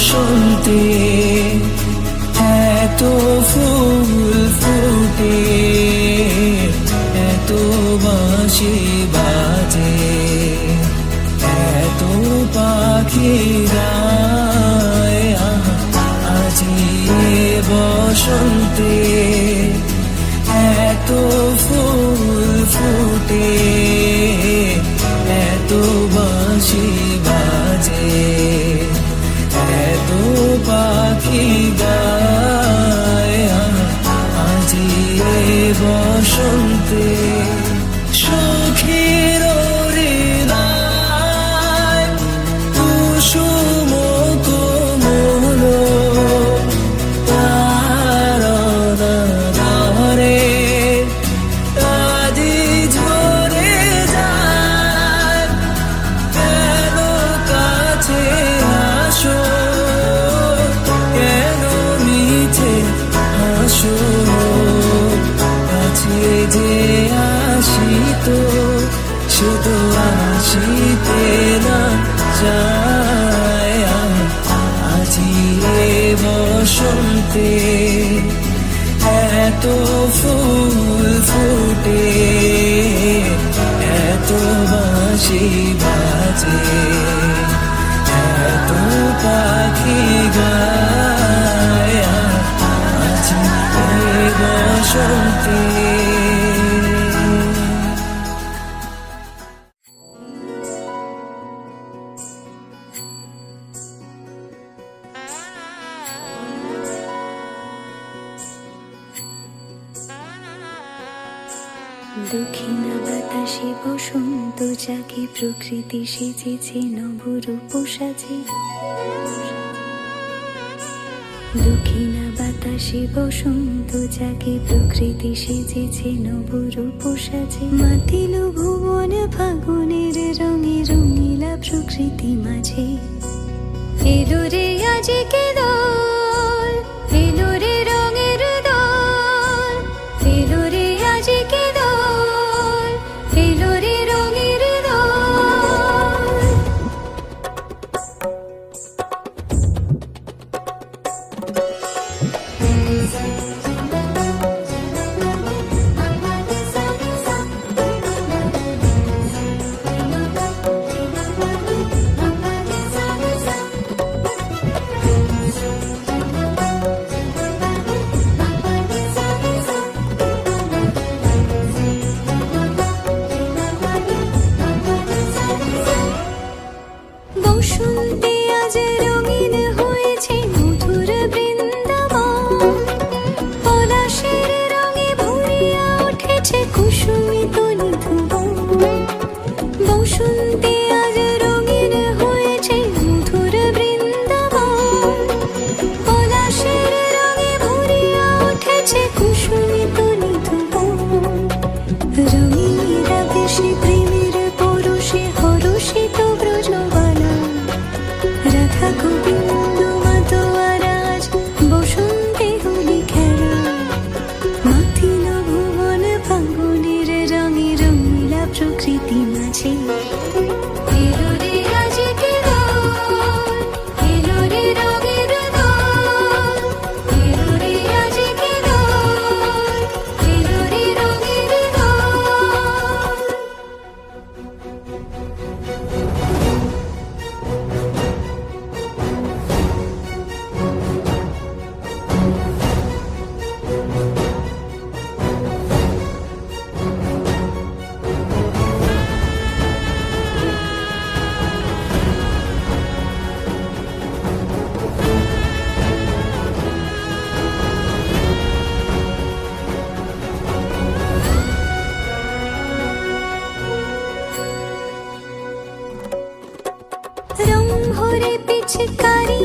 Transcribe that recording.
বসন্তে এত ফুল ফুটে, এত বাঁশি বাজে, এত পাখি গায়। আজি বসন্তে এত ফুল ফুটে, এত বাঁশি বাজে, এত পাখি গায়। আজি বসন্তে সখীর হৃদয় কুসুম কোমল, তার ধরে আজি ঝরে যায়। কেন কাছে আসো, কেন মিছে হাসো, কাছে যে আসিত সে তো আসিতে না চায়। আজি বসন্তে এত ফুল ফুটে, এত বাঁশি বাজে, এত পাখি গায়। আজি বসন্তে দক্ষিণা বাতাসে বসন্ত জাগে, প্রকৃতি সেজেছে নবরূপ সাজে। দক্ষিণা বাতাসে বসন্ত জাগে, প্রকৃতি সেজেছে নবরূপ সাজে। মাতিল ভুবন ফাগুনের রঙে, রঙিলা প্রকৃতি মাঝে। এলো রে আজকে দোল, এলো রে রঙের দোল, এলো রে আজকে দোল, এলো রে রঙের দোল। বসন্তে আজ রঙিন হয়েছে মধুর বৃন্দাবন, পলাশের রঙে ভরিয়া উঠেছে কুসুমিত নিধুবন। বসন্তে আজ রঙিন হয়েছে মধুর বৃন্দাবন, পলাশের রঙে ভরিয়া উঠেছে কুসুমিত নিধুবন। রঙিনীরা বেশি প্রেমের পরশে হরষিত ব্রজবালা, রাধা গোবিন্দ মাতোয়ারাজ বসন্তে হোলি খেলা। মাতিল ভুবন ফাগুনের রঙে, রঙিলা প্রকৃতি মাঝে। এলো রে আজকে দোল, এলো রে রঙের দোল, এলো রে আজকে দোল, এলো রে রঙের দোল। রং ভরে পিচকারি